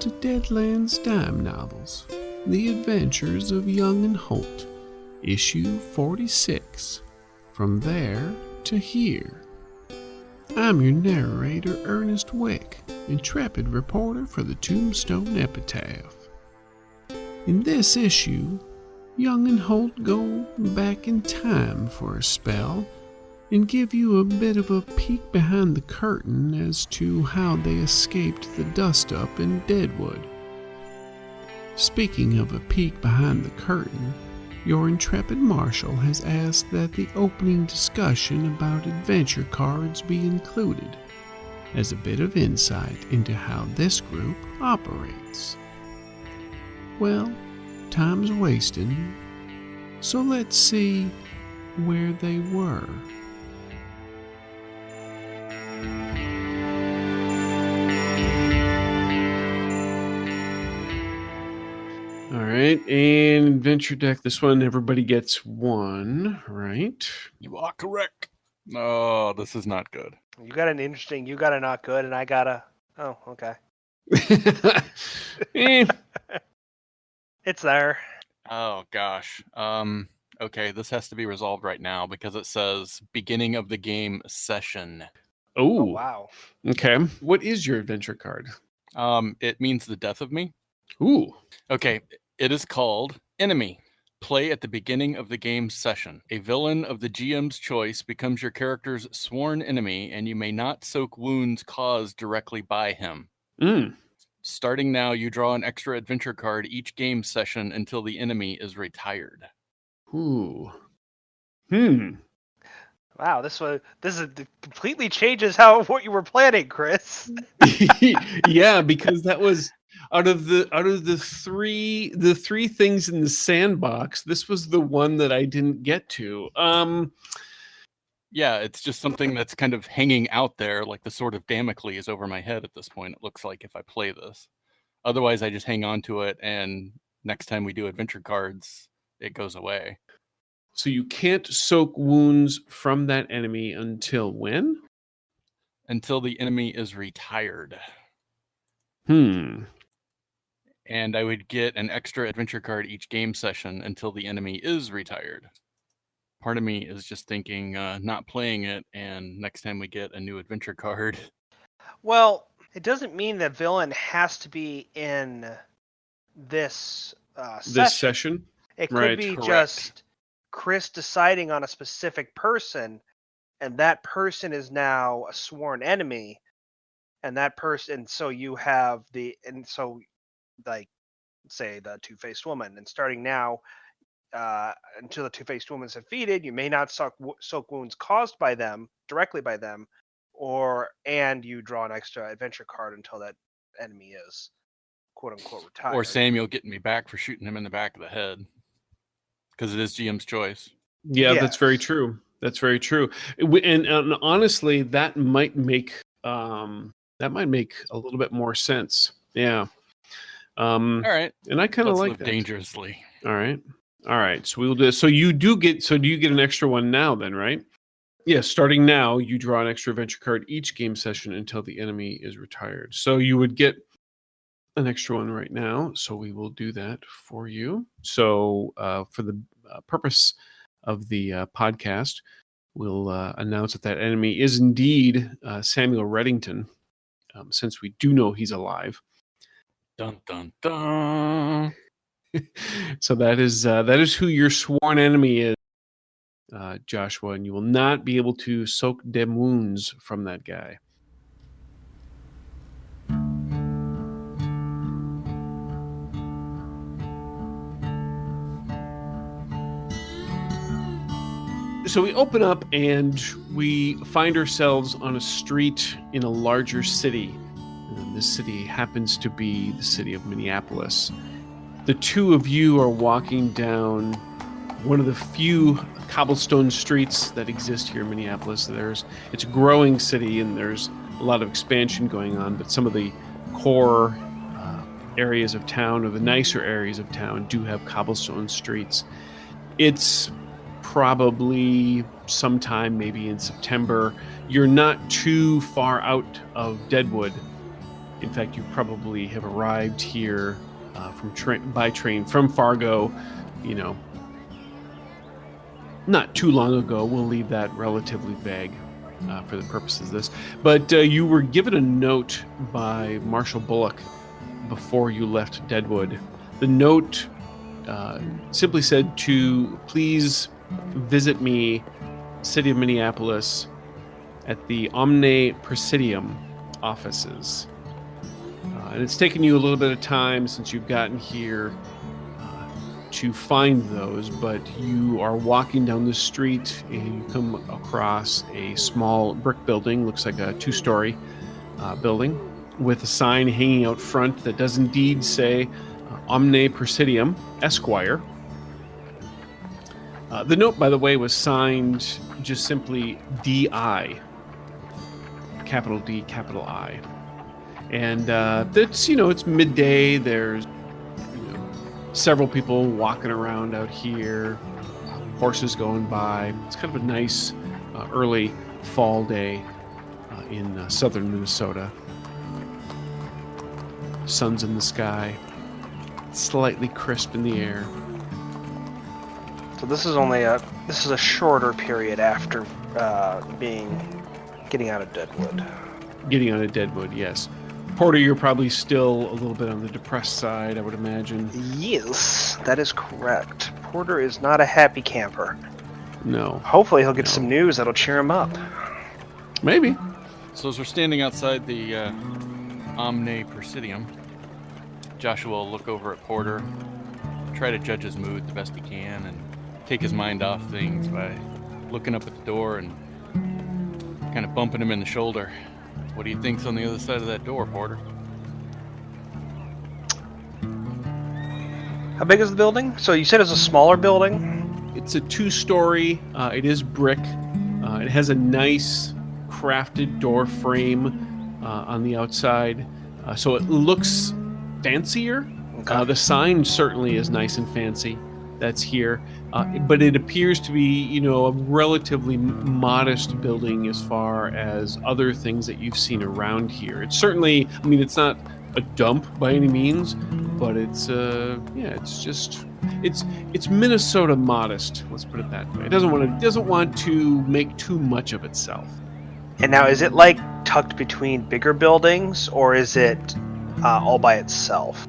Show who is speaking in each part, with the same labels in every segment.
Speaker 1: to Deadlands dime novels, The Adventures of Young and Holt, issue 46, From There to Here. I'm your narrator, Ernest Wick, intrepid reporter for the Tombstone Epitaph. In this issue, Young and Holt go back in time for a spell and give you a bit of a peek behind the curtain as to how they escaped the dust-up in Deadwood. Speaking of a peek behind the curtain, your Intrepid Marshal has asked that the opening discussion about adventure cards be included, as a bit of insight into how this group operates. Well, time's wasting, so let's see where they were. All right, and adventure deck. This one, everybody gets one, right?
Speaker 2: You are correct. Oh, this is not good.
Speaker 3: You got an interesting, you got a not good, and I got a, oh, okay. It's there.
Speaker 2: Oh, gosh. Okay, this has to be resolved right now because it says beginning of the game session.
Speaker 3: Oh,
Speaker 1: Oh,
Speaker 3: wow.
Speaker 1: okay. What is your adventure card?
Speaker 2: It means the death of me.
Speaker 1: Ooh.
Speaker 2: Okay, it is called Enemy. Play at the beginning of the game session. A villain of the GM's choice becomes your character's sworn enemy, and you may not soak wounds caused directly by him. Starting now, you draw an extra adventure card each game session until the enemy is retired.
Speaker 1: Ooh.
Speaker 3: Wow, this completely changes what you were planning, Chris.
Speaker 1: Yeah, because that was out of the three things in the sandbox, this was the one that I didn't get to.
Speaker 2: Yeah, it's just something that's kind of hanging out there, like the sword of Damocles over my head at this point, it looks like, if I play this. Otherwise, I just hang on to it, and next time we do adventure cards, it goes away.
Speaker 1: So you can't soak wounds from that enemy until when?
Speaker 2: Until the enemy is retired.
Speaker 1: And
Speaker 2: I would get an extra adventure card each game session until the enemy is retired. Part of me is just thinking not playing it, and next time we get a new adventure card.
Speaker 3: Well, it doesn't mean that villain has to be in this
Speaker 1: session.
Speaker 3: It could
Speaker 1: Right,
Speaker 3: be
Speaker 2: correct.
Speaker 3: just Chris deciding on a specific person, and that person is now a sworn enemy, and that person, so you have like, say, the two-faced woman, and starting now, until the two-faced woman is defeated, you may not soak wounds caused by them, directly by them, and you draw an extra adventure card until that enemy is quote-unquote retired.
Speaker 2: Or Samuel getting me back for shooting him in the back of the head. Because it is GM's choice.
Speaker 1: Yeah,
Speaker 3: Yes.
Speaker 1: That's very true. That's very true. And honestly, that might make a little bit more sense. Yeah.
Speaker 2: All right.
Speaker 1: And I kind of
Speaker 2: Let's
Speaker 1: like
Speaker 2: live
Speaker 1: that.
Speaker 2: dangerously.
Speaker 1: All right. So we'll do. So you do get an extra one now, then, right? Yeah. Starting now, you draw an extra adventure card each game session until the enemy is retired. So you would get an extra one right now. So we will do that for you. So for the purpose of the podcast, we'll announce that enemy is indeed Samuel Reddington, since we do know he's alive.
Speaker 2: Dun dun dun.
Speaker 1: So that is who your sworn enemy is, Joshua, and you will not be able to soak dem wounds from that guy. So we open up and we find ourselves on a street in a larger city. And this city happens to be the city of Minneapolis. The two of you are walking down one of the few cobblestone streets that exist here in Minneapolis. It's a growing city and there's a lot of expansion going on, but some of the core areas of town, or the nicer areas of town, do have cobblestone streets. It's probably sometime maybe in September. You're not too far out of Deadwood. In fact, you probably have arrived here by train from Fargo, not too long ago. We'll leave that relatively vague for the purposes of this. But you were given a note by Marshal Bullock before you left Deadwood. The note simply said to please visit me, City of Minneapolis, at the Omne Presidium offices. And it's taken you a little bit of time since you've gotten here to find those, but you are walking down the street and you come across a small brick building, looks like a 2-story building, with a sign hanging out front that does indeed say Omne Presidium, Esquire. The note, by the way, was signed just simply D.I., capital D, capital I. And it's midday. There's several people walking around out here, horses going by. It's kind of a nice early fall day in southern Minnesota. Sun's in the sky, slightly crisp in the air.
Speaker 3: So this is a shorter period after getting out of Deadwood.
Speaker 1: Getting out of Deadwood, yes. Porter, you're probably still a little bit on the depressed side, I would imagine.
Speaker 3: Yes, that is correct. Porter is not a happy camper.
Speaker 1: No.
Speaker 3: Hopefully he'll get some news that'll cheer him up.
Speaker 1: Maybe.
Speaker 2: So as we're standing outside the Omne Presidium, Joshua will look over at Porter, try to judge his mood the best he can, and take his mind off things by looking up at the door and kind of bumping him in the shoulder. What do you think's on the other side of that door, Porter?
Speaker 3: How big is the building? So you said it's a smaller building?
Speaker 1: It's a 2-story. It is brick. It has a nice crafted door frame on the outside. So it looks fancier.
Speaker 3: Okay.
Speaker 1: The sign certainly is nice and fancy. That's here. But it appears to be, a relatively modest building as far as other things that you've seen around here. It's certainly, it's not a dump by any means, but it's Minnesota modest. Let's put it that way. It doesn't want to make too much of itself.
Speaker 3: And now, is it like tucked between bigger buildings, or is it all by itself?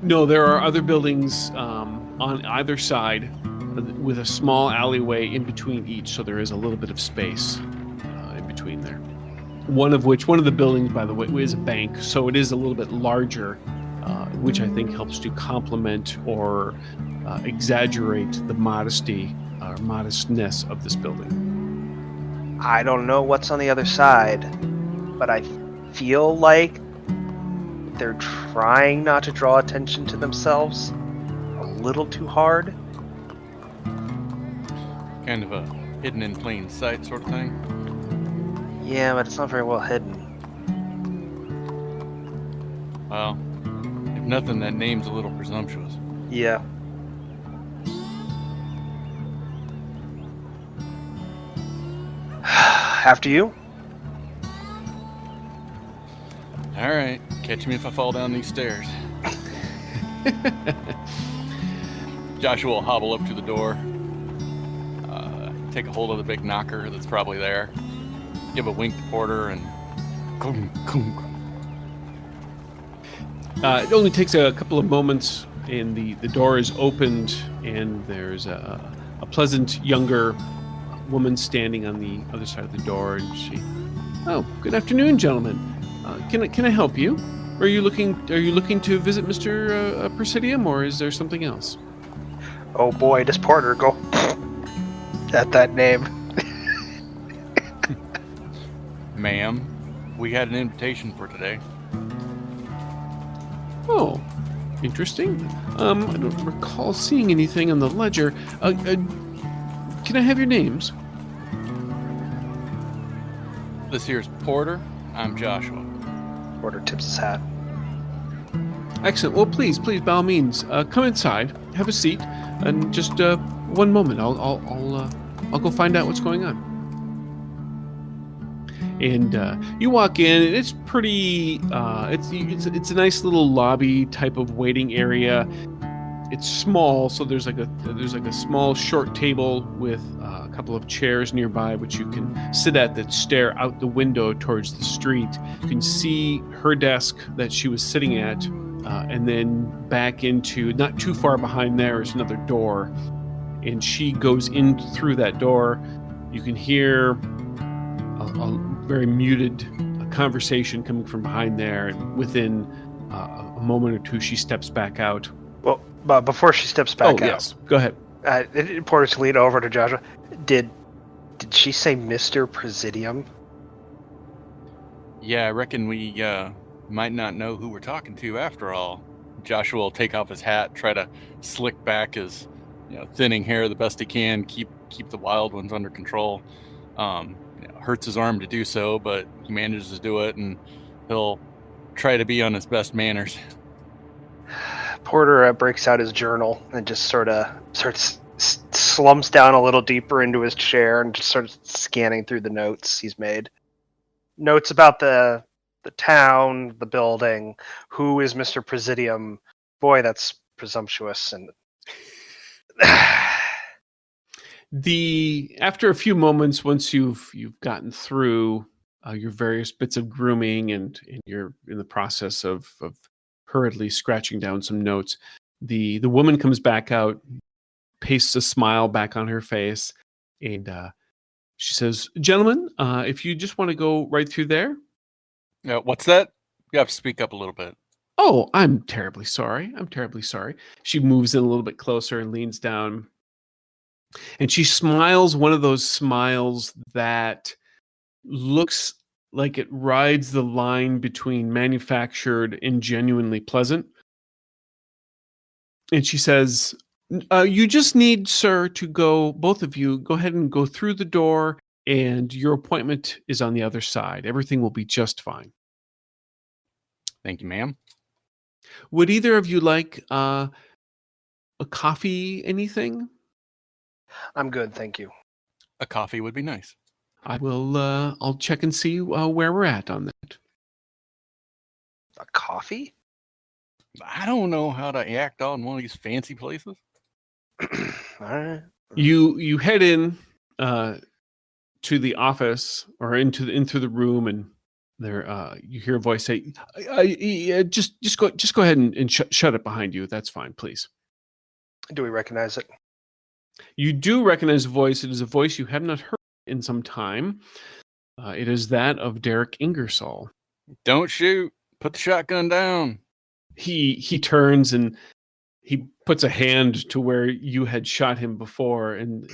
Speaker 1: No, there are other buildings on either side with a small alleyway in between each, so there is a little bit of space in between there. One of the buildings, by the way, is a bank, so it is a little bit larger, which I think helps to complement or exaggerate the modesty or modestness of this building.
Speaker 3: I don't know what's on the other side, but I feel like they're trying not to draw attention to themselves a little too hard.
Speaker 2: Kind of a hidden in plain sight sort of thing?
Speaker 3: Yeah, but it's not very well hidden.
Speaker 2: Well, if nothing, that name's a little presumptuous.
Speaker 3: Yeah. After you?
Speaker 2: All right, catch me if I fall down these stairs. Joshua will hobble up to the door, take a hold of the big knocker that's probably there, give a wink to Porter, and kunk, kunk.
Speaker 1: It only takes a couple of moments, and the door is opened, and there's a pleasant younger woman standing on the other side of the door, and she, "Oh, good afternoon, gentlemen. Can I help you? Are you looking to visit Mr. Presidium, or is there something else?"
Speaker 3: Oh boy, does Porter go at that name.
Speaker 2: Ma'am, we had an invitation for today.
Speaker 1: Oh, interesting. I don't recall seeing anything on the ledger. Can I have your names?
Speaker 2: This here's Porter. I'm Joshua.
Speaker 3: Porter tips his hat.
Speaker 1: Excellent. Well, please, by all means, come inside, have a seat, and just one moment. I'll go find out what's going on. And you walk in, and it's pretty. It's a nice little lobby type of waiting area. It's small, so there's like a small short table with a couple of chairs nearby, which you can sit at that stare out the window towards the street. You can see her desk that she was sitting at, and then back into, not too far behind there is another door, and she goes in through that door. You can hear a very muted conversation coming from behind there, and within a moment or two, she steps back out.
Speaker 3: Well, but before she steps back out,
Speaker 1: yes, go ahead.
Speaker 3: Porter's lean over to Joshua. Did she say Mr. Presidium?
Speaker 2: Yeah, I reckon we might not know who we're talking to after all. Joshua will take off his hat, try to slick back his thinning hair the best he can, keep the wild ones under control. Hurts his arm to do so, but he manages to do it, and he'll try to be on his best manners.
Speaker 3: Porter breaks out his journal and just sort of slumps down a little deeper into his chair and just starts scanning through the notes he's made. Notes about the town, the building, who is Mr. Presidium. Boy, that's presumptuous. And
Speaker 1: after a few moments, once you've gotten through your various bits of grooming and you're in the process of hurriedly scratching down some notes, the woman comes back out, pastes a smile back on her face, and she says, "Gentlemen, if you just want to go right through there."
Speaker 2: What's that? You have to speak up a little bit.
Speaker 1: Oh, I'm terribly sorry. She moves in a little bit closer and leans down, and she smiles one of those smiles that looks like it rides the line between manufactured and genuinely pleasant. And she says, you just need, sir, to go, both of you, go ahead and go through the door, and your appointment is on the other side. Everything will be just fine.
Speaker 2: Thank you, ma'am.
Speaker 1: Would either of you like a coffee, anything?
Speaker 3: I'm good, thank you.
Speaker 2: A coffee would be nice.
Speaker 1: I will, I'll check and see where we're at on that.
Speaker 3: A coffee?
Speaker 2: I don't know how to act on one of these fancy places.
Speaker 3: All right.
Speaker 1: You head in to the office, or into the room, and there you hear a voice say, just go ahead and shut it behind you. That's fine, please.
Speaker 3: Do we recognize it?
Speaker 1: You do recognize the voice. It is a voice you have not heard in some time. It is that of Derek Ingersoll.
Speaker 2: Don't shoot. Put the shotgun down.
Speaker 1: He turns and he puts a hand to where you had shot him before, and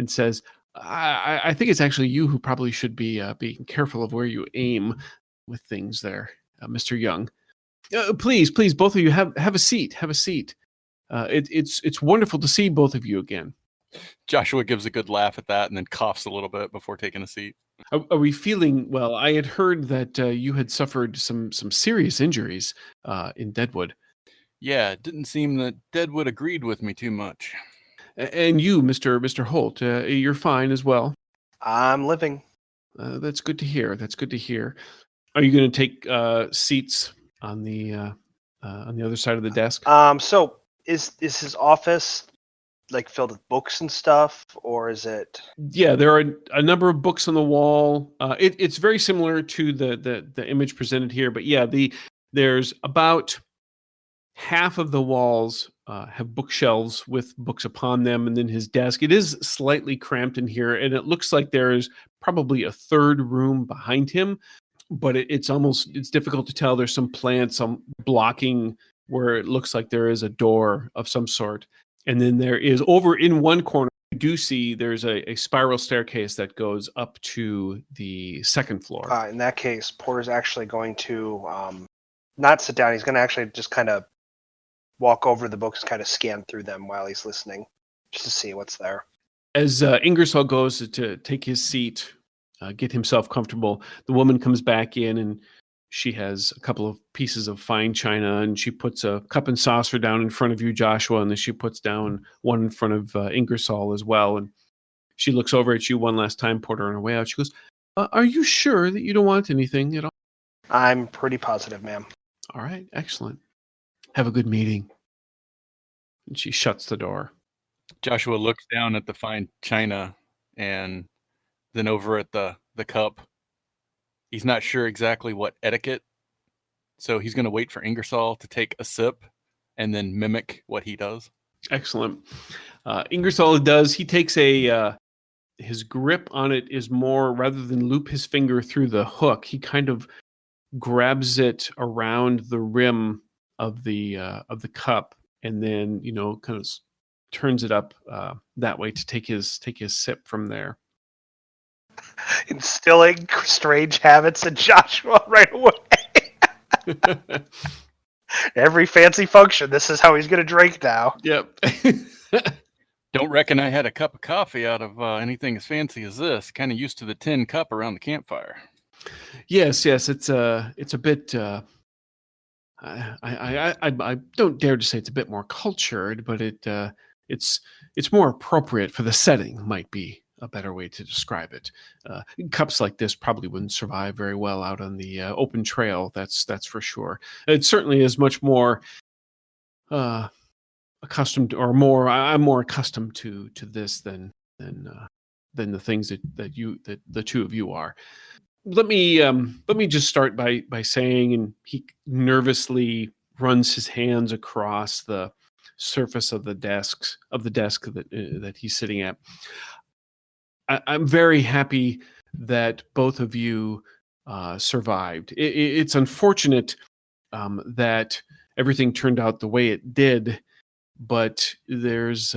Speaker 1: says, I think it's actually you who probably should be being careful of where you aim with things there, Mr. Young. Please, both of you, have a seat. Have a seat. It's wonderful to see both of you again.
Speaker 2: Joshua gives a good laugh at that and then coughs a little bit before taking a seat.
Speaker 1: Are we feeling well? I had heard that you had suffered some serious injuries in Deadwood.
Speaker 2: Yeah, it didn't seem that Deadwood agreed with me too much.
Speaker 1: And you, Mr. Holt, you're fine as well.
Speaker 3: I'm living.
Speaker 1: That's good to hear. Are you going to take seats on the other side of the desk?
Speaker 3: So is his office like filled with books and stuff, or is it?
Speaker 1: Yeah, there are a number of books on the wall. It's very similar to the image presented here, but yeah, there's about half of the walls have bookshelves with books upon them, and then his desk. It is slightly cramped in here, and it looks like there's probably a third room behind him, but it's difficult to tell. There's some plants blocking where it looks like there is a door of some sort. And then there is, over in one corner, you do see there's a spiral staircase that goes up to the second floor.
Speaker 3: In that case, Porter's actually going to not sit down. He's going to actually just kind of walk over the books, kind of scan through them while he's listening, just to see what's there.
Speaker 1: As Ingersoll goes to take his seat, get himself comfortable, the woman comes back in, and she has a couple of pieces of fine china, and she puts a cup and saucer down in front of you, Joshua, and then she puts down one in front of Ingersoll as well. And she looks over at you one last time, Porter, on her way out. She goes, Are you sure that you don't want anything at all?
Speaker 3: I'm pretty positive, ma'am.
Speaker 1: All right, excellent. Have a good meeting. And she shuts the door.
Speaker 2: Joshua looks down at the fine china and then over at the cup. He's not sure exactly what etiquette, so he's going to wait for Ingersoll to take a sip and then mimic what he does.
Speaker 1: Excellent. Ingersoll does. He takes his grip on it is more, rather than loop his finger through the hook, he kind of grabs it around the rim of the cup, and then kind of turns it up that way to take his sip from there.
Speaker 3: Instilling strange habits in Joshua right away. Every fancy function, this is how he's going to drink now.
Speaker 1: Yep.
Speaker 2: Don't reckon I had a cup of coffee out of anything as fancy as this. Kind of used to the tin cup around the campfire.
Speaker 1: Yes. It's a bit. I don't dare to say it's a bit more cultured, but it's more appropriate for the setting. Might be a better way to describe it. Cups like this probably wouldn't survive very well out on the open trail. That's for sure. It certainly is much more accustomed, or more. I'm more accustomed to this than the things that the two of you are. Let me just start by saying, and he nervously runs his hands across the surface of the desk that he's sitting at. I'm very happy that both of you survived. It's unfortunate that everything turned out the way it did, but there's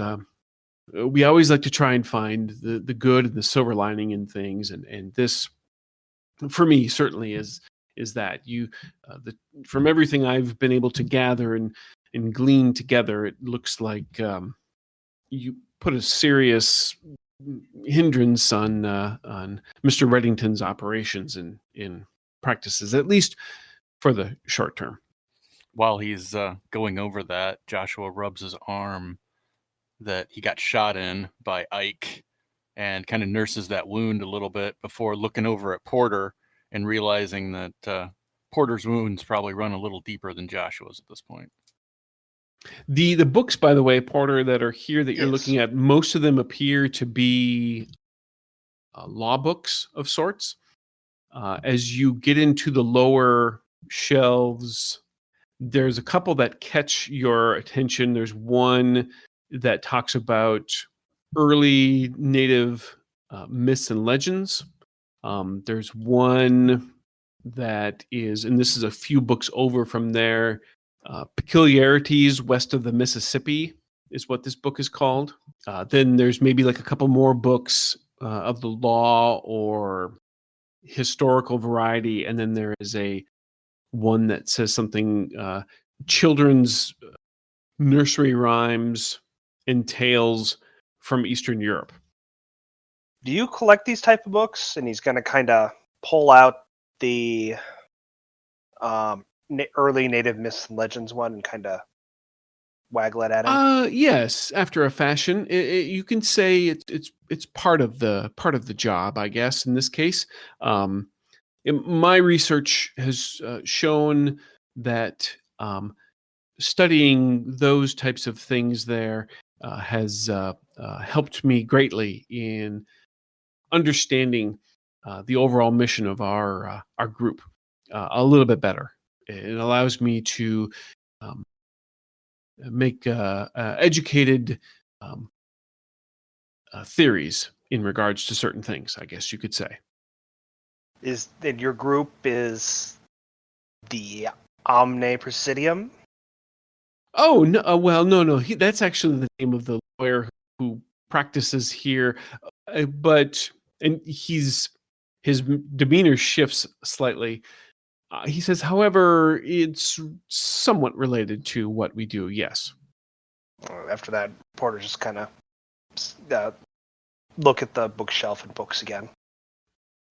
Speaker 1: we always like to try and find the good and the silver lining in things, and this, for me, certainly is that you from everything I've been able to gather and glean together, it looks like you put a serious hindrance on Mr. Reddington's operations in practices, at least for the short term.
Speaker 2: While he's going over that, Joshua rubs his arm that he got shot in by Ike and kind of nurses that wound a little bit before looking over at Porter and realizing that Porter's wounds probably run a little deeper than Joshua's at this point.
Speaker 1: The books, by the way, Porter, that are here that you're
Speaker 3: Yes.
Speaker 1: looking at, most of them appear to be law books of sorts. As you get into the lower shelves, there's a couple that catch your attention. There's one that talks about early native myths and legends. There's one that is, and this is a few books over from there, Peculiarities West of the Mississippi is what this book is called. Then there's maybe like a couple more books of the law or historical variety, and then there is one that says something children's nursery rhymes and tales from Eastern Europe.
Speaker 3: Do you collect these type of books? And he's going to kind of pull out the early native myths and legends one and kind of waggle it at him.
Speaker 1: Yes, after a fashion. You can say it's part of the job, I guess, in this case. My research has shown that studying those types of things there has helped me greatly in understanding the overall mission of our group a little bit better. It allows me to make educated theories in regards to certain things, I guess you could say.
Speaker 3: Is that your group is the Omne Presidium?
Speaker 1: Oh, no, well, no. That's actually the name of the lawyer who practices here, and his demeanor shifts slightly. He says, however, it's somewhat related to what we do. Yes.
Speaker 3: After that, Porter just kind of look at the bookshelf and books again.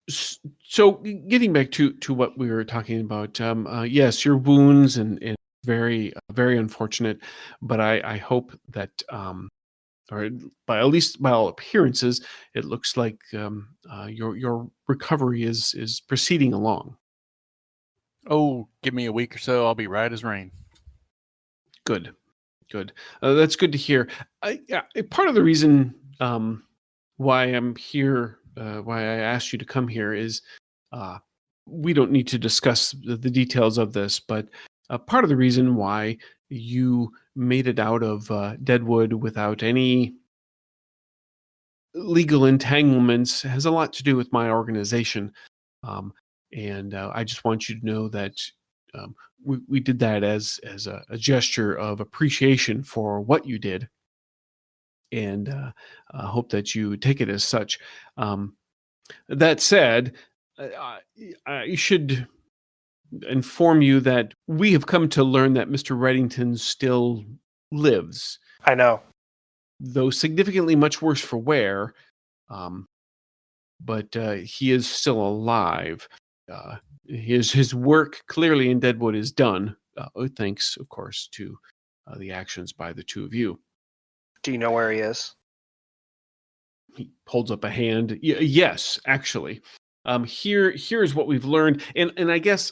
Speaker 1: So, getting back to what we were talking about, yes, your wounds and very, very unfortunate, but I hope that or at least by all appearances, it looks like your recovery is proceeding along.
Speaker 2: Oh, give me a week or so. I'll be right as rain.
Speaker 1: Good, good. That's good to hear. Part of the reason why I'm here, why I asked you to come here, is uh, we don't need to discuss the details of this, but part of the reason why you made it out of Deadwood without any legal entanglements has a lot to do with my organization. Um, and I just want you to know that we did that as a gesture of appreciation for what you did, and hope that you take it as such. That said, I should inform you that we have come to learn that Mr. Reddington still lives,
Speaker 3: I know.
Speaker 1: though significantly much worse for wear. Um, but he is still alive. His work clearly in Deadwood is done, thanks, of course, to the actions by the two of you.
Speaker 3: Do you know where he is?
Speaker 1: He holds up a hand. Yes, actually. Here's what we've learned, and I guess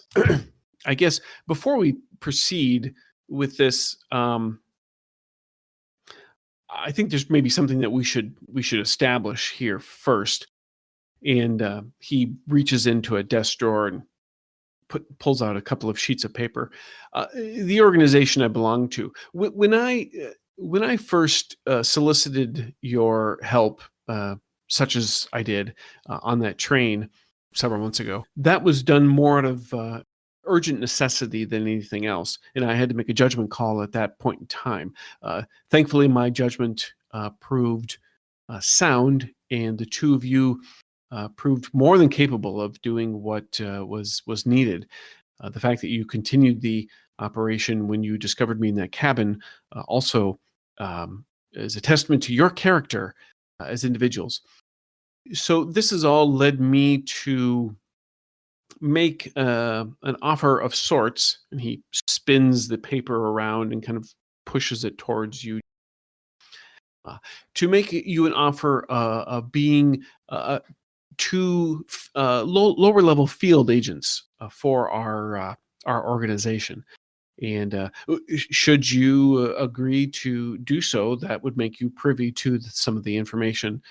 Speaker 1: I guess before we proceed with this, I think there's maybe something that we should establish here first. And he reaches into a desk drawer and pulls out a couple of sheets of paper. The organization I belong to. When I first solicited your help, such as I did on that train several months ago, that was done more out of urgent necessity than anything else, and I had to make a judgment call at that point in time. Thankfully, my judgment proved sound, and the two of you proved more than capable of doing what was needed. The fact that you continued the operation when you discovered me in that cabin also is a testament to your character as individuals. So this has all led me to make an offer of sorts, and he spins the paper around and kind of pushes it towards you. To make you an offer of being two lower level field agents for our organization. And should you agree to do so, that would make you privy to some of the information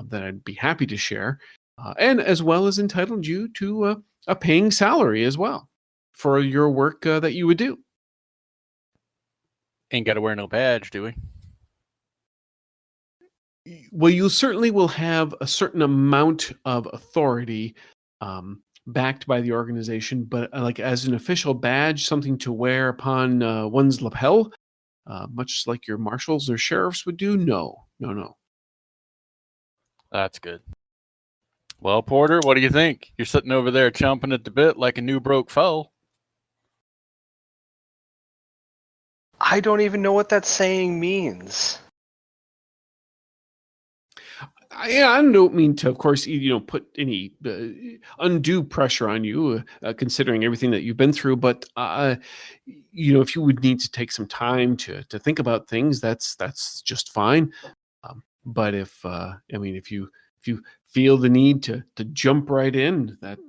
Speaker 1: that I'd be happy to share, and as well as entitled you to a paying salary as well for your work that you would do.
Speaker 2: Ain't got to wear no badge, do we?
Speaker 1: Well, you certainly will have a certain amount of authority backed by the organization, but like as an official badge, something to wear upon one's lapel, much like your marshals or sheriffs would do, no.
Speaker 2: That's good. Well, Porter, what do you think? You're sitting over there chomping at the bit like a new broke foal.
Speaker 3: I don't even know what that saying means.
Speaker 1: I don't mean to, of course, put any undue pressure on you, considering everything that you've been through. But if you would need to take some time to think about things, that's just fine. But if if you feel the need to jump right in, that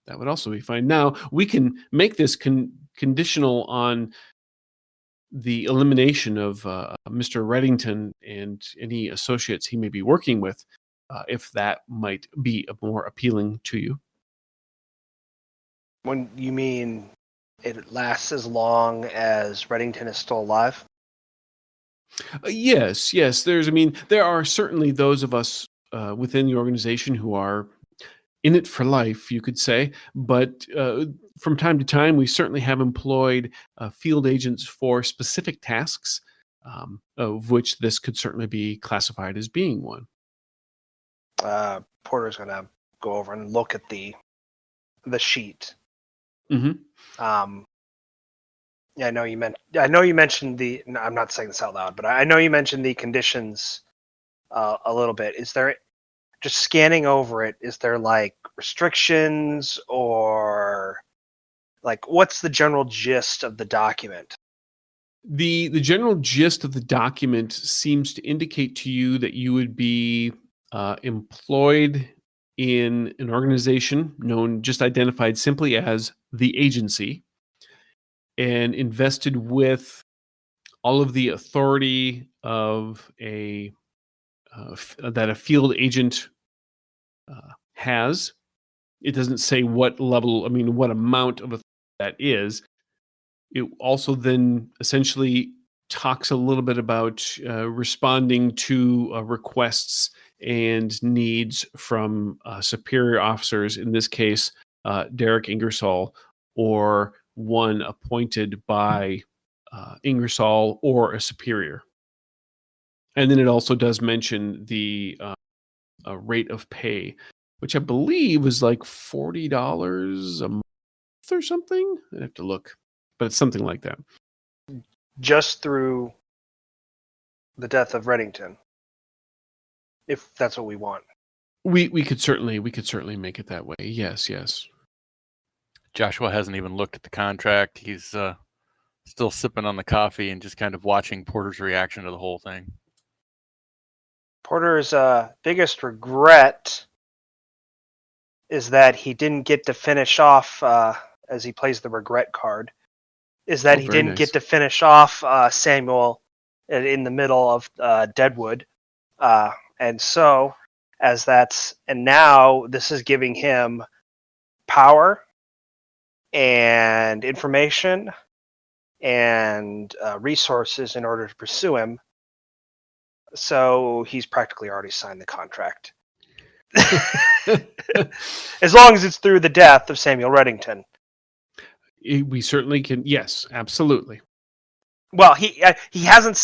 Speaker 1: would also be fine. Now we can make this conditional on the elimination of Mr. Reddington and any associates he may be working with, if that might be more appealing to you.
Speaker 3: When you mean it lasts as long as Reddington is still alive?
Speaker 1: Yes. There are certainly those of us within the organization who are in it for life, you could say. But from time to time, we certainly have employed field agents for specific tasks, of which this could certainly be classified as being one.
Speaker 3: Porter's gonna go over and look at the sheet.
Speaker 1: Mm-hmm.
Speaker 3: Yeah, I know you mentioned the. No, I'm not saying this out loud, but I know you mentioned the conditions a little bit. Is there, just scanning over it, is there like restrictions, or like what's the general gist of the document?
Speaker 1: The general gist of the document seems to indicate to you that you would be employed in an organization known, just identified simply as the agency, and invested with all of the authority of that a field agent has. It doesn't say what level, I mean, what amount of authority that is. It also then essentially talks a little bit about responding to requests and needs from superior officers, in this case, Derek Ingersoll, or one appointed by Ingersoll or a superior. And then it also does mention the rate of pay, which I believe is like $40 a month or something. I have to look, but it's something like that.
Speaker 3: Just through the death of Reddington, if that's what we want.
Speaker 1: We could certainly make it that way. Yes.
Speaker 2: Joshua hasn't even looked at the contract. He's still sipping on the coffee and just kind of watching Porter's reaction to the whole thing.
Speaker 3: Porter's biggest regret is that he didn't get to finish off, as he plays the regret card, is that he didn't get to finish off Samuel in the middle of Deadwood. And so, now this is giving him power and information and resources in order to pursue him. So he's practically already signed the contract. As long as it's through the death of Samuel Reddington.
Speaker 1: We certainly can. Yes, absolutely.
Speaker 3: Well, he hasn't.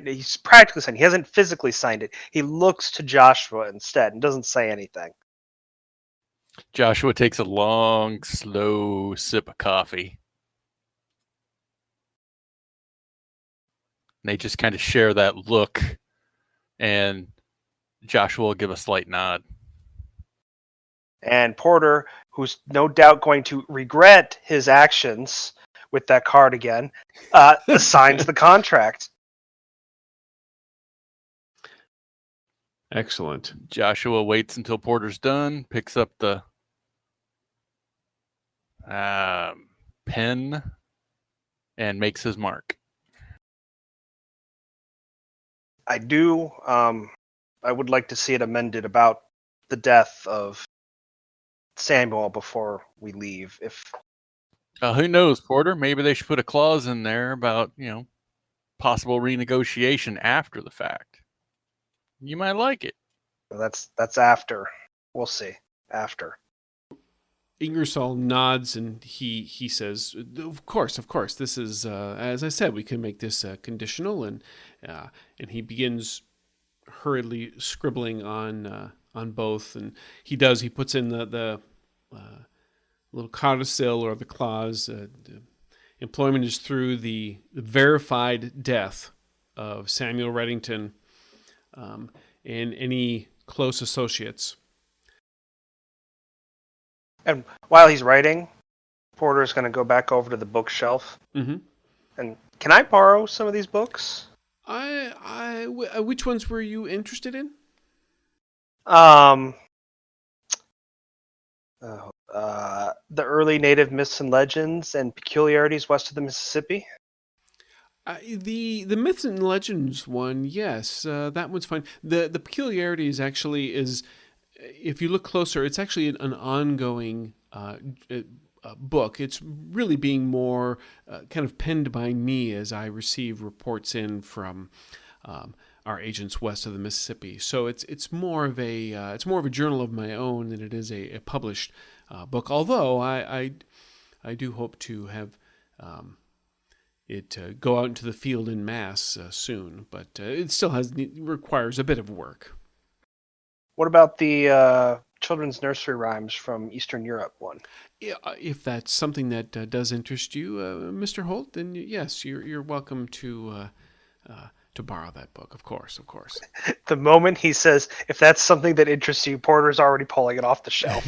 Speaker 3: He's practically signed. He hasn't physically signed it. He looks to Joshua instead and doesn't say anything.
Speaker 2: Joshua takes a long, slow sip of coffee. And they just kind of share that look, and Joshua will give a slight nod.
Speaker 3: And Porter, who's no doubt going to regret his actions with that card again, signs the contract.
Speaker 1: Excellent.
Speaker 2: Joshua waits until Porter's done, picks up the pen, and makes his mark.
Speaker 3: I do. I would like to see it amended about the death of Samuel before we leave. If
Speaker 2: who knows, Porter? Maybe they should put a clause in there about, possible renegotiation after the fact. You might like it.
Speaker 3: That's after. We'll see. After.
Speaker 1: Ingersoll nods and he says, "Of course. This is, as I said, we can make this conditional." And he begins hurriedly scribbling on both. And he puts in the little codicil or the clause. Employment is through the verified death of Samuel Reddington and any close associates.
Speaker 3: And while he's writing, Porter's going to go back over to the bookshelf.
Speaker 1: Mm-hmm.
Speaker 3: And can I borrow some of these books?
Speaker 1: Which ones were you interested in?
Speaker 3: The early native myths and legends and peculiarities west of the Mississippi.
Speaker 1: The myths and legends one, yes, that one's fine. The peculiarities actually is, if you look closer, it's actually an ongoing book. It's really being more kind of penned by me as I receive reports in from our agents west of the Mississippi. So it's more of a journal of my own than it is a published book. Although I do hope to have it go out into the field in mass soon, but it still requires a bit of work.
Speaker 3: What about the children's nursery rhymes from Eastern Europe one?
Speaker 1: Yeah, if that's something that does interest you, Mr. Holt, then yes, you're welcome to borrow that book. Of course.
Speaker 3: The moment he says, "If that's something that interests you," Porter's already pulling it off the shelf.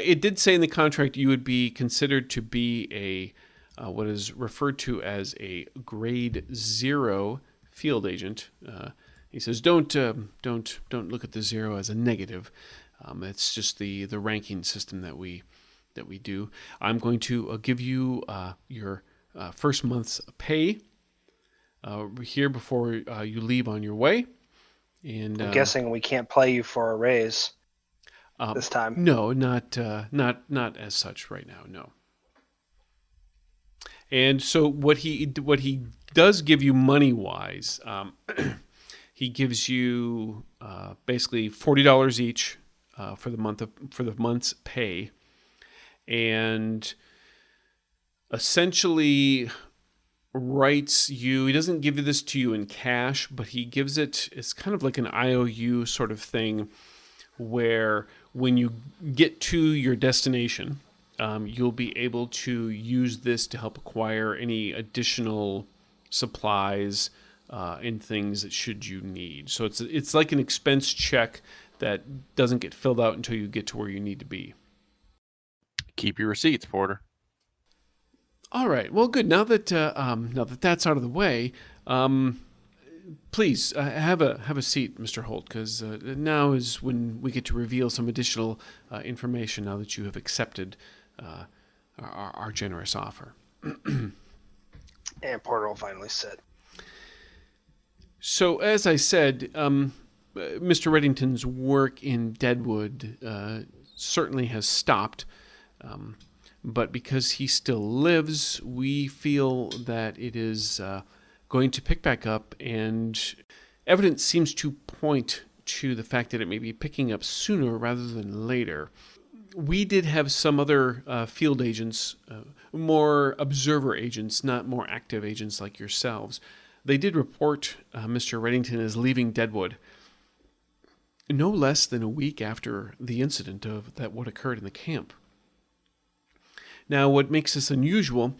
Speaker 1: It did say in the contract you would be considered to be a what is referred to as a grade 0 field agent. He says don't look at the 0 as a negative. It's just the ranking system that we do. I'm going to give you your first month's pay here before you leave on your way. And
Speaker 3: I'm guessing we can't play you for a raise this time.
Speaker 1: No, not as such right now. No. And so what he does give you money wise, he gives you basically $40 each for the month's pay, and essentially writes you. He doesn't give this to you in cash, but he gives it. It's kind of like an IOU sort of thing, where when you get to your destination, you'll be able to use this to help acquire any additional supplies and things that should you need. So it's like an expense check that doesn't get filled out until you get to where you need to be.
Speaker 2: Keep your receipts, Porter.
Speaker 1: All right. Well, good. Now that that's out of the way, please have a seat, Mr. Holt, because now is when we get to reveal some additional information. Now that you have accepted our generous offer,
Speaker 3: and Porter will finally sit.
Speaker 1: So, as I said, Mr. Reddington's work in Deadwood certainly has stopped. But because he still lives, we feel that it is going to pick back up, and evidence seems to point to the fact that it may be picking up sooner rather than later. We did have some other field agents, more observer agents, not more active agents like yourselves. They did report Mr. Reddington as leaving Deadwood no less than a week after the incident of what occurred in the camp. Now, what makes this unusual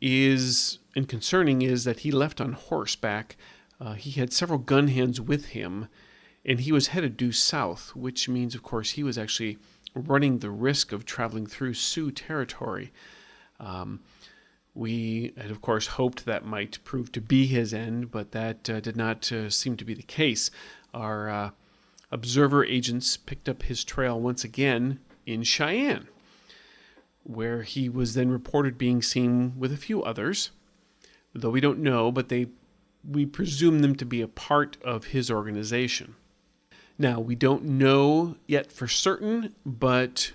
Speaker 1: and concerning is that he left on horseback. He had several gun hands with him, and he was headed due south, which means, of course, he was actually running the risk of traveling through Sioux territory. We had, of course, hoped that might prove to be his end, but that did not seem to be the case. Our observer agents picked up his trail once again in Cheyenne, where he was then reported being seen with a few others, though we don't know, but we presume them to be a part of his organization. Now, we don't know yet for certain, but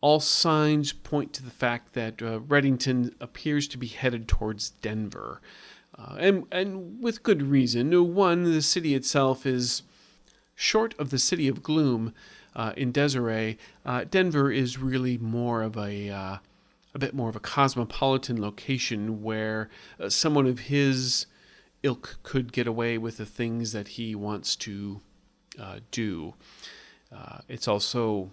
Speaker 1: all signs point to the fact that Reddington appears to be headed towards Denver, and with good reason. One, the city itself is short of the City of Gloom. In Desiree, Denver is really more of a bit more of a cosmopolitan location where someone of his ilk could get away with the things that he wants to do. It's also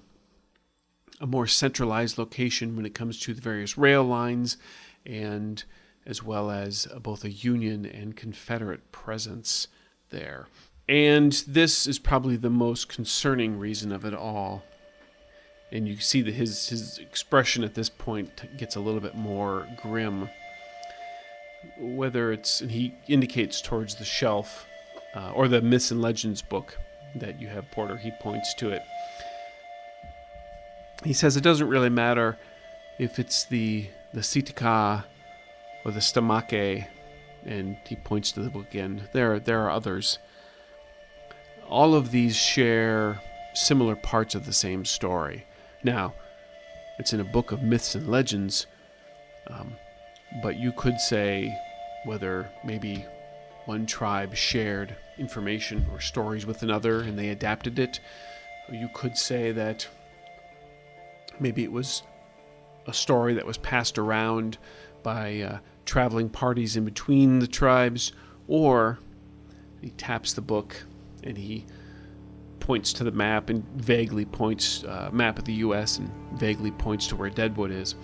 Speaker 1: a more centralized location when it comes to the various rail lines, and as well as both a Union and Confederate presence there. And this is probably the most concerning reason of it all. And you see that his expression at this point gets a little bit more grim. And he indicates towards the shelf, or the Myths and Legends book that you have, Porter. He points to it. He says it doesn't really matter if it's the Sitka or the Stamake, and he points to the book again. There are others. All of these share similar parts of the same story. Now, it's in a book of myths and legends, but you could say whether maybe one tribe shared information or stories with another and they adapted it, or you could say that maybe it was a story that was passed around by traveling parties in between the tribes, or he taps the book and he points to the map and vaguely points map of the U.S. and vaguely points to where Deadwood is.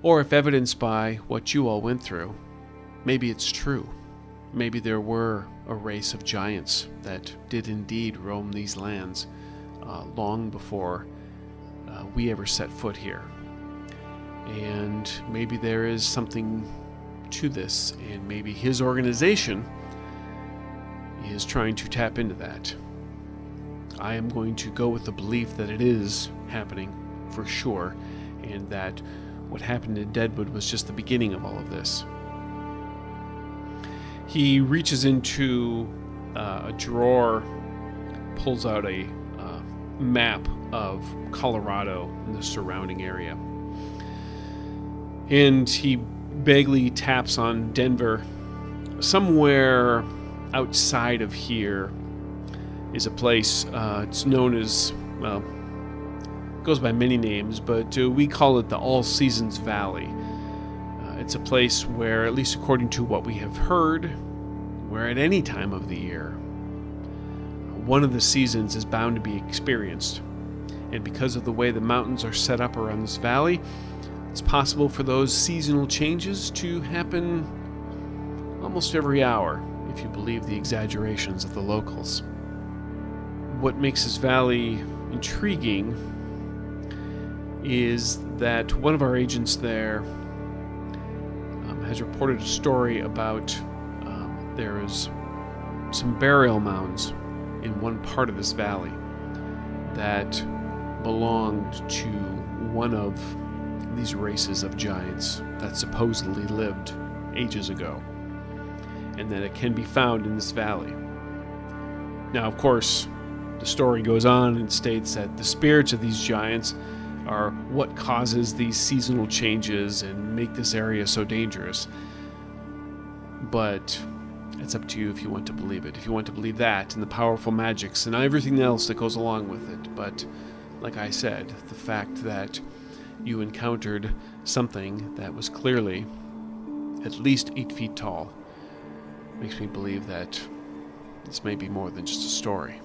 Speaker 1: Or if evidenced by what you all went through, maybe it's true. Maybe there were a race of giants that did indeed roam these lands long before we ever set foot here. And maybe there is something to this, and maybe his organization is trying to tap into that. I am going to go with the belief that it is happening for sure, and that what happened in Deadwood was just the beginning of all of this. He reaches into a drawer, pulls out a map of Colorado and the surrounding area. And he vaguely taps on Denver. Somewhere outside of here is a place, it's known as, well, it goes by many names, but we call it the All Seasons Valley. It's a place where, at least according to what we have heard, where at any time of the year, one of the seasons is bound to be experienced. And because of the way the mountains are set up around this valley, it's possible for those seasonal changes to happen almost every hour, if you believe the exaggerations of the locals. What makes this valley intriguing is that one of our agents there has reported a story about there is some burial mounds in one part of this valley that belonged to one of these races of giants that supposedly lived ages ago, and that it can be found in this valley. Now, of course, the story goes on and states that the spirits of these giants are what causes these seasonal changes and make this area so dangerous. But it's up to you if you want to believe it. If you want to believe that and the powerful magics and everything else that goes along with it. But, like I said, the fact that you encountered something that was clearly at least 8 feet tall makes me believe that this may be more than just a story.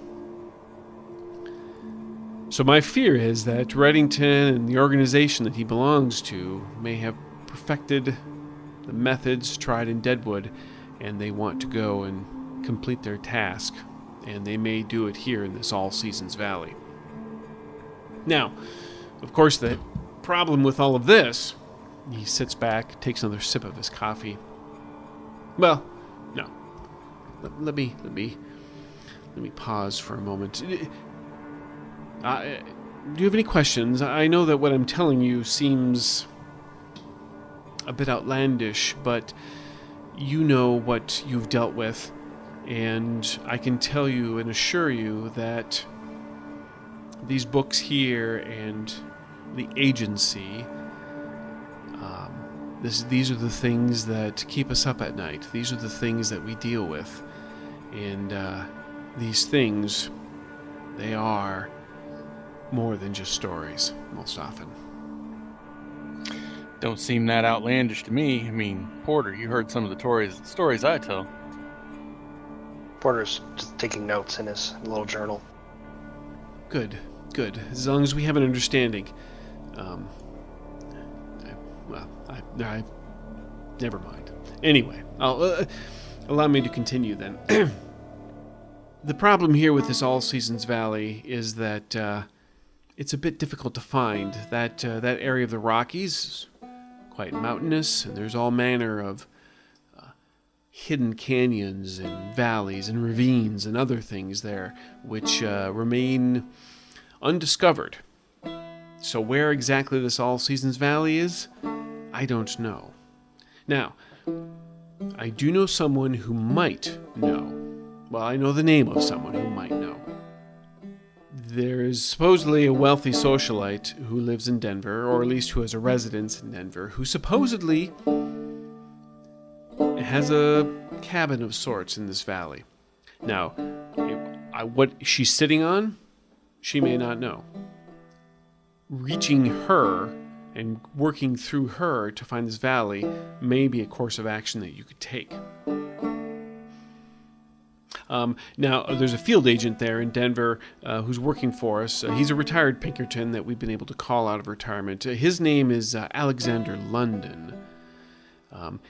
Speaker 1: So my fear is that Reddington and the organization that he belongs to may have perfected the methods tried in Deadwood, and they want to go and complete their task, and they may do it here in this All Seasons Valley. Now, of course, the problem with all of this, he sits back, takes another sip of his coffee. Well, no. Let me pause for a moment. Do you have any questions? I know that what I'm telling you seems a bit outlandish, but you know what you've dealt with, and I can tell you and assure you that these books here and the agency, these are the things that keep us up at night. These are the things that we deal with, and these things, they are more than just stories, most often.
Speaker 2: Don't seem that outlandish to me. I mean, Porter, you heard some of the stories I tell.
Speaker 3: Porter's just taking notes in his little journal.
Speaker 1: Good. As long as we have an understanding. Never mind. Anyway, allow me to continue then. The problem here with this All Seasons Valley is that it's a bit difficult to find. That area of the Rockies, quite mountainous, and there's all manner of hidden canyons and valleys and ravines and other things there which remain undiscovered. So where exactly this All Seasons Valley is, I don't know. Now, I do know someone who might know. Well, I know the name of someone who might know. There is supposedly a wealthy socialite who lives in Denver, or at least who has a residence in Denver, who supposedly has a cabin of sorts in this valley. Now, what she's sitting on, she may not know. Reaching her and working through her to find this valley may be a course of action that you could take. Now, there's a field agent there in Denver who's working for us. He's a retired Pinkerton that we've been able to call out of retirement. His name is Alexander London.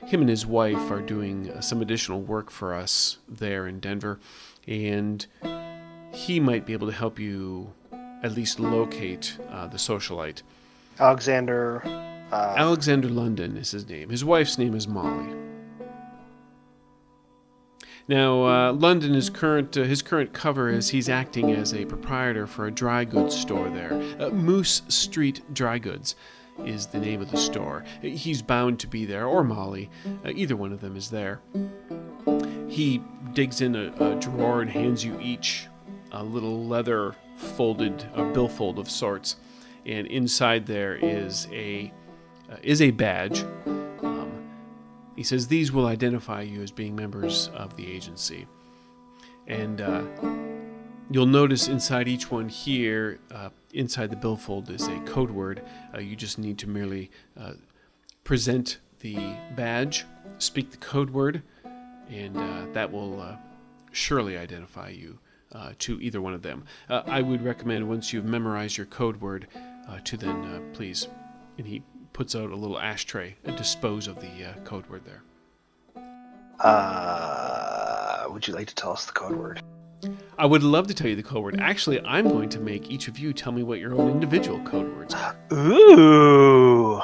Speaker 1: Him and his wife are doing some additional work for us there in Denver, and he might be able to help you at least locate the socialite.
Speaker 3: Alexander.
Speaker 1: Alexander London is his name. His wife's name is Molly. Now, London his current cover is he's acting as a proprietor for a dry goods store there. Moose Street Dry Goods is the name of the store. He's bound to be there, or Molly. Either one of them is there. He digs in a drawer and hands you each a little leather folded billfold of sorts, and inside there is a badge. He says these will identify you as being members of the agency, and you'll notice inside each one here, inside the billfold is a code word. You just need to merely present the badge, speak the code word, and that will surely identify you to either one of them. I would recommend, once you've memorized your code word, to then please, and he puts out a little ashtray and dispose of the code word there.
Speaker 3: Would you like to tell us the code word?
Speaker 1: I would love to tell you the code word. Actually, I'm going to make each of you tell me what your own individual code words are.
Speaker 3: Ooh.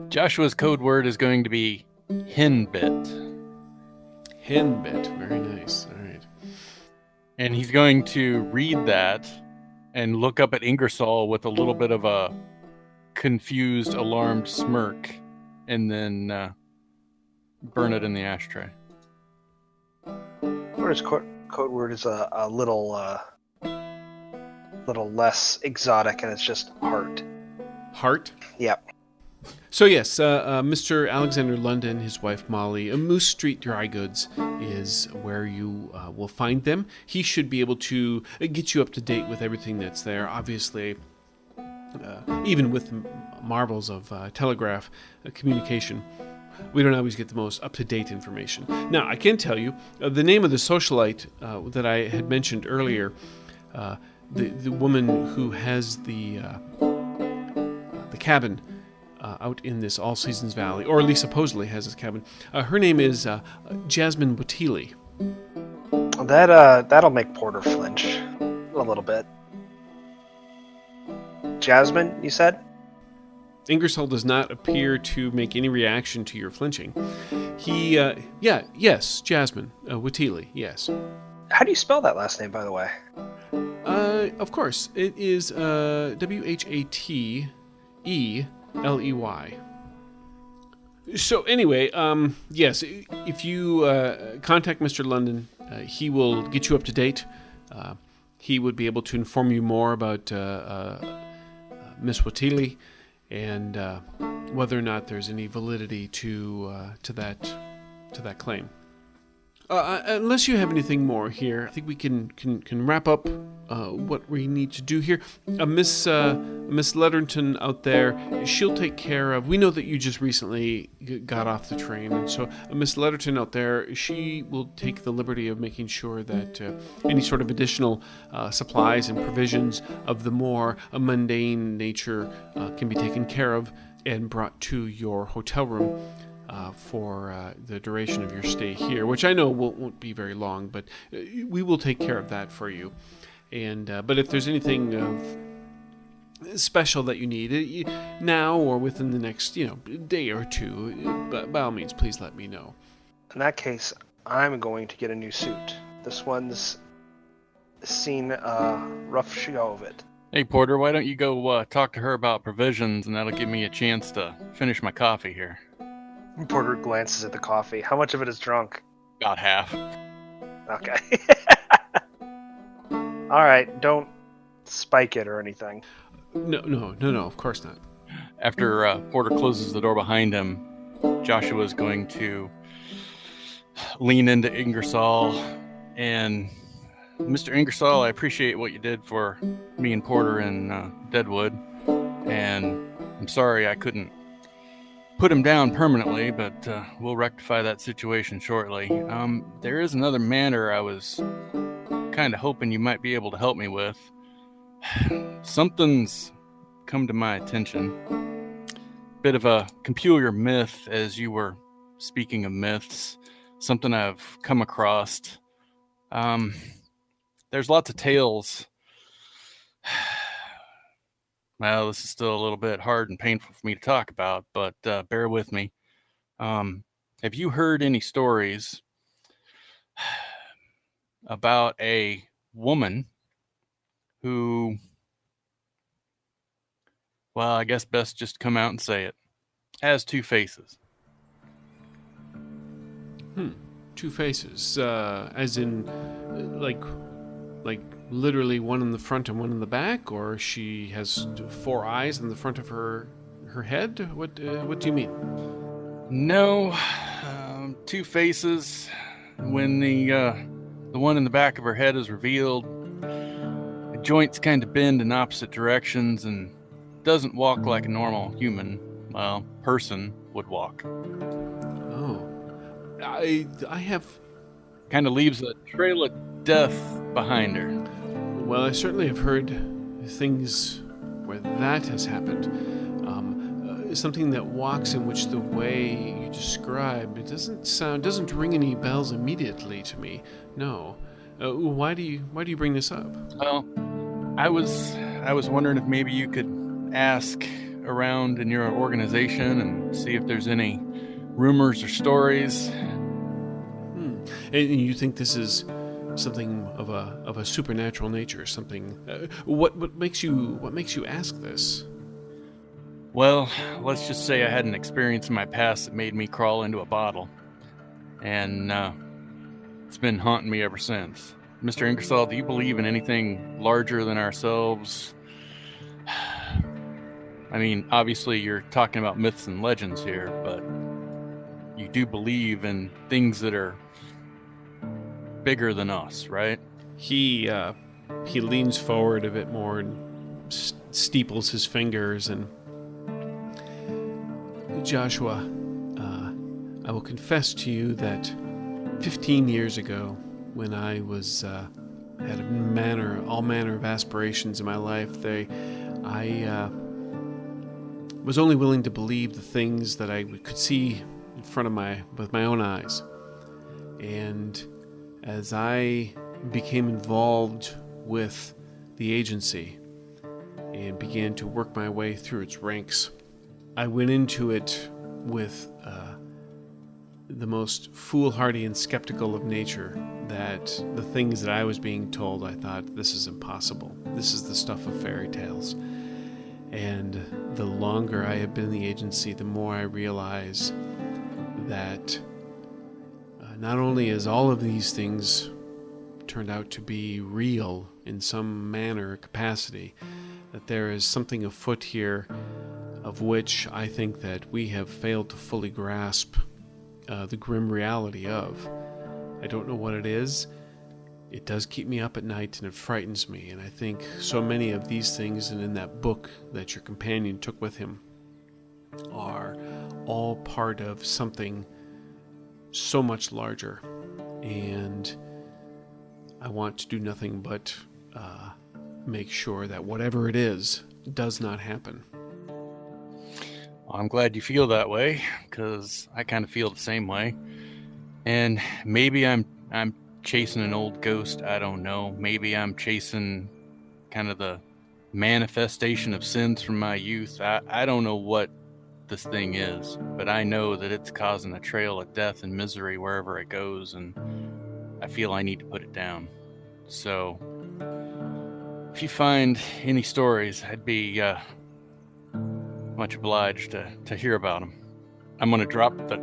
Speaker 2: Joshua's code word is going to be henbit.
Speaker 1: Henbit. Very nice. All right.
Speaker 2: And he's going to read that and look up at Ingersoll with a little bit of a confused, alarmed smirk, and then burn it in the ashtray.
Speaker 3: His code word is a little less exotic, and it's just heart.
Speaker 1: Heart?
Speaker 3: Yep.
Speaker 1: So yes, Mr. Alexander London, his wife Molly, Moose Street Dry Goods is where you will find them. He should be able to get you up to date with everything that's there. Obviously, even with marvels of telegraph communication, we don't always get the most up-to-date information. Now, I can tell you, the name of the socialite that I had mentioned earlier, the woman who has the cabin out in this All Seasons Valley, or at least supposedly has this cabin, her name is Jasmine Witili.
Speaker 3: That'll make Porter flinch a little bit. Jasmine, you said?
Speaker 1: Ingersoll does not appear to make any reaction to your flinching. Yes, Jasmine Witili, yes.
Speaker 3: How do you spell that last name, by the way?
Speaker 1: Of course, it is Whatley. So anyway, yes, if you contact Mr. London, he will get you up to date. He would be able to inform you more about Miss Whatley, and whether or not there's any validity to that claim. Unless you have anything more here, I think we can wrap up what we need to do here. Miss Letterton out there, she'll take care of. We know that you just recently got off the train, and so Miss Letterton out there, she will take the liberty of making sure that any sort of additional supplies and provisions of the more mundane nature can be taken care of and brought to your hotel room for the duration of your stay here, which I know won't be very long, but we will take care of that for you. And but if there's anything special that you need now or within the next day or two, by all means, please let me know.
Speaker 3: In that case, I'm going to get a new suit. This one's seen a rough show of it.
Speaker 2: Hey, Porter, why don't you go talk to her about provisions, and that'll give me a chance to finish my coffee here.
Speaker 3: Porter glances at the coffee. How much of it is drunk?
Speaker 2: About half.
Speaker 3: Okay. All right, don't spike it or anything.
Speaker 1: No, of course not.
Speaker 2: After Porter closes the door behind him, Joshua's going to lean into Ingersoll and, Mr. Ingersoll, I appreciate what you did for me and Porter in Deadwood, and I'm sorry I couldn't put him down permanently, but we'll rectify that situation shortly. There is another matter I was kind of hoping you might be able to help me with. Something's come to my attention. Bit of a peculiar myth, as you were speaking of myths. Something I've come across. there's lots of tales. Well, this is still a little bit hard and painful for me to talk about, but bear with me. Have you heard any stories about a woman who, well, I guess best just come out and say it, has two faces?
Speaker 1: Two faces, as in, like literally one in the front and one in the back, or she has four eyes in the front of her head. What do you mean?
Speaker 2: No, two faces. When the one in the back of her head is revealed, the joints kind of bend in opposite directions and doesn't walk like a normal human, well, person would walk.
Speaker 1: Oh, I have.
Speaker 2: Kind of leaves a trail of death behind her.
Speaker 1: Well, I certainly have heard things where that has happened. Something that walks in which the way you describe it doesn't ring any bells immediately to me. No. Why do you bring this up?
Speaker 2: Well, I was wondering if maybe you could ask around in your organization and see if there's any rumors or stories.
Speaker 1: And you think this is something of a supernatural nature? Something? What makes you ask this?
Speaker 2: Well, let's just say I had an experience in my past that made me crawl into a bottle, and it's been haunting me ever since. Mr. Ingersoll, do you believe in anything larger than ourselves? I mean, obviously you're talking about myths and legends here, but you do believe in things that are bigger than us, right?
Speaker 1: He leans forward a bit more and steeples his fingers and... Joshua, I will confess to you that 15 years ago, when I had all manner of aspirations in my life, I was only willing to believe the things that I could see in front of with my own eyes. And as I became involved with the agency and began to work my way through its ranks, I went into it with the most foolhardy and skeptical of nature, that the things that I was being told, I thought, this is impossible. This is the stuff of fairy tales. And the longer I have been in the agency, the more I realize that not only is all of these things turned out to be real in some manner or capacity, that there is something afoot here of which I think that we have failed to fully grasp the grim reality of. I don't know what it is. It does keep me up at night and it frightens me, and I think so many of these things, and in that book that your companion took with him, are all part of something so much larger, and I want to do nothing but make sure that whatever it is does not happen.
Speaker 2: I'm glad you feel that way, because I kind of feel the same way. And maybe I'm chasing an old ghost, I don't know. Maybe I'm chasing kind of the manifestation of sins from my youth. I don't know what this thing is, but I know that it's causing a trail of death and misery wherever it goes, and I feel I need to put it down. So if you find any stories, I'd be much obliged to hear about them. I'm going to drop the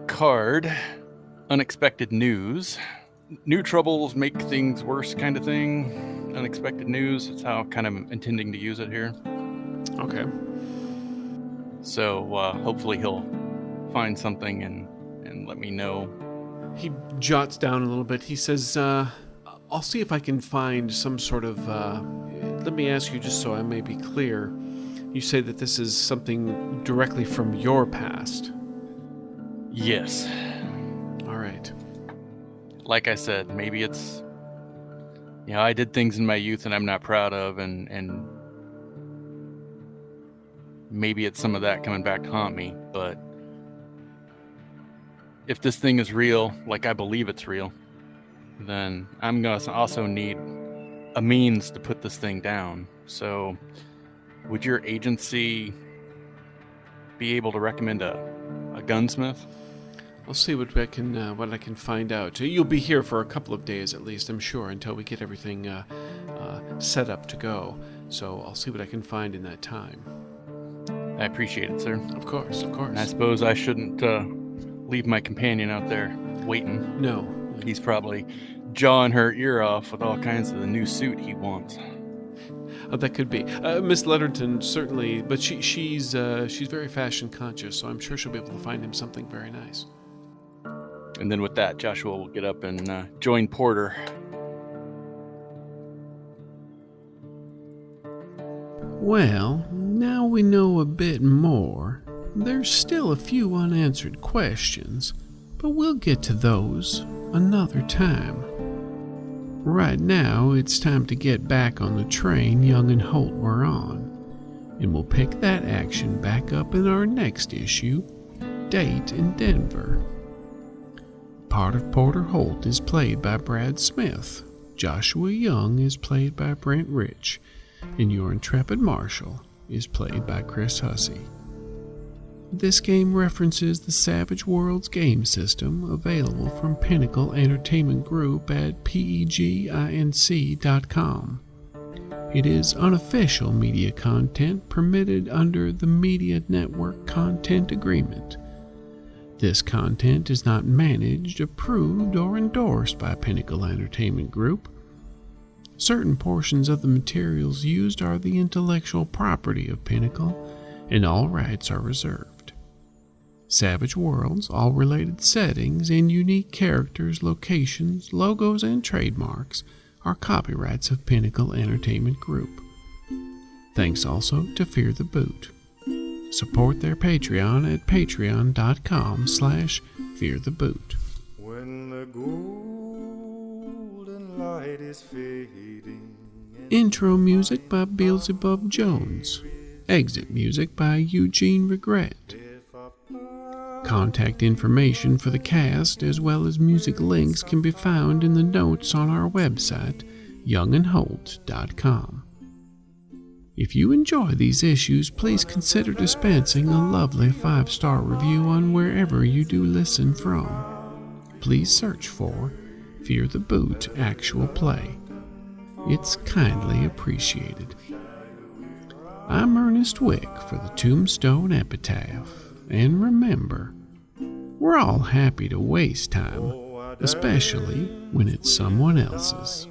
Speaker 2: card. Unexpected news. New troubles make things worse, kind of thing. Unexpected news. That's how I'm kind of intending to use it here.
Speaker 1: Okay.
Speaker 2: So hopefully he'll find something and let me know.
Speaker 1: He jots down a little bit. He says, I'll see if I can find some sort of... let me ask you, just so I may be clear. You say that this is something directly from your past.
Speaker 2: Yes.
Speaker 1: All right.
Speaker 2: Like I said, maybe it's... I did things in my youth that I'm not proud of, and maybe it's some of that coming back to haunt me, but if this thing is real, like I believe it's real, then I'm going to also need a means to put this thing down. So would your agency be able to recommend a gunsmith?
Speaker 1: I'll see what I can find out. You'll be here for a couple of days at least, I'm sure, until we get everything set up to go. So I'll see what I can find in that time.
Speaker 2: I appreciate it, sir.
Speaker 1: Of course, of course.
Speaker 2: And I suppose I shouldn't leave my companion out there waiting.
Speaker 1: No.
Speaker 2: He's probably jawing her ear off with all kinds of the new suit he wants.
Speaker 1: That could be. Miss Letterton, certainly, but she's very fashion conscious, so I'm sure she'll be able to find him something very nice.
Speaker 2: And then with that, Joshua will get up and join Porter.
Speaker 1: Well, now we know a bit more. There's still a few unanswered questions, but we'll get to those another time. Right now, it's time to get back on the train Young and Holt were on, and we'll pick that action back up in our next issue, Date in Denver. Part of Porter Holt is played by Brad Smith, Joshua Young is played by Brent Rich, and your Intrepid Marshal is played by Chris Hussey. This game references the Savage Worlds game system available from Pinnacle Entertainment Group at peginc.com. It is unofficial media content permitted under the Media Network Content Agreement. This content is not managed, approved, or endorsed by Pinnacle Entertainment Group. Certain portions of the materials used are the intellectual property of Pinnacle, and all rights are reserved. Savage Worlds, all related settings, and unique characters, locations, logos, and trademarks are copyrights of Pinnacle Entertainment Group. Thanks also to Fear the Boot. Support their Patreon at patreon.com/feartheboot.
Speaker 4: When the golden light is fading.
Speaker 1: Intro music by Beelzebub Jones. Exit music by Eugene Regret. Contact information for the cast as well as music links can be found in the notes on our website, youngandholt.com. If you enjoy these issues, please consider dispensing a lovely 5-star review on wherever you do listen from. Please search for Fear the Boot Actual Play. It's kindly appreciated. I'm Ernest Wick for the Tombstone Epitaph, and remember, we're all happy to waste time, especially when it's someone else's.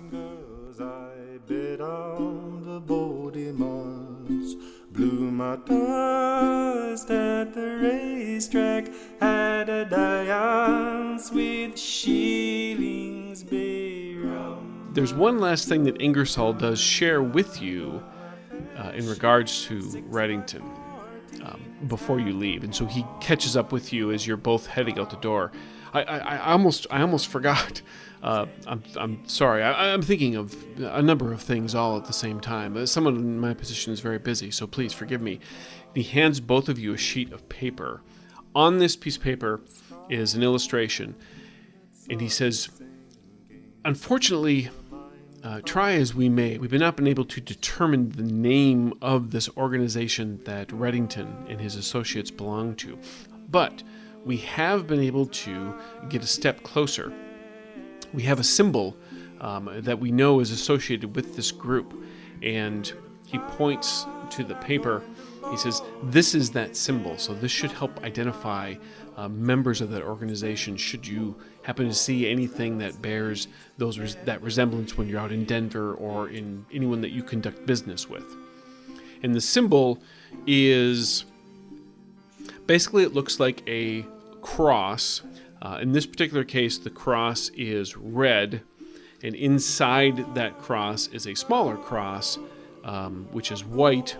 Speaker 4: I bet on the Baltimore's, blew my dust at the racetrack, had a dance with Shillings Bay rum.
Speaker 1: There's one last thing that Ingersoll does share with you in regards to Reddington before you leave, and so he catches up with you as you're both heading out the door. I almost forgot. I'm sorry. I'm thinking of a number of things all at the same time. Someone in my position is very busy, so please forgive me. He hands both of you a sheet of paper. On this piece of paper is an illustration, and he says, unfortunately, try as we may, we've not been able to determine the name of this organization that Reddington and his associates belong to. But we have been able to get a step closer. We have a symbol that we know is associated with this group. And he points to the paper. He says, this is that symbol. So this should help identify members of that organization should you happen to see anything that bears that resemblance when you're out in Denver or in anyone that you conduct business with. And the symbol is basically, it looks like a cross. In this particular case, the cross is red, and inside that cross is a smaller cross, which is white.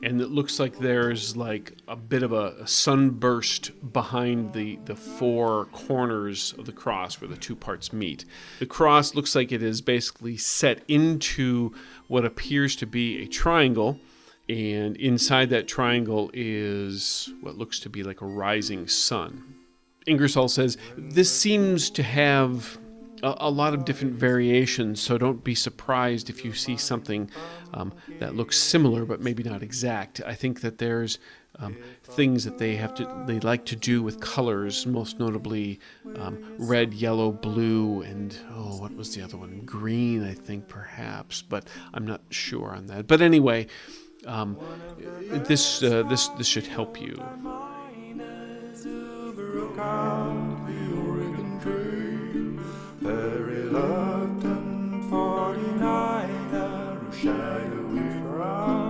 Speaker 1: And it looks like there's like a bit of a sunburst behind the four corners of the cross where the two parts meet. The cross looks like it is basically set into what appears to be a triangle, and inside that triangle is what looks to be like a rising sun. Ingersoll says, this seems to have a lot of different variations, so don't be surprised if you see something that looks similar but maybe not exact. I think that there's things that they like to do with colors, most notably red, yellow, blue, and what was the other one? Green, I think, perhaps, but I'm not sure on that. But anyway, this should help you.
Speaker 4: The reluctant 49er, shadowy from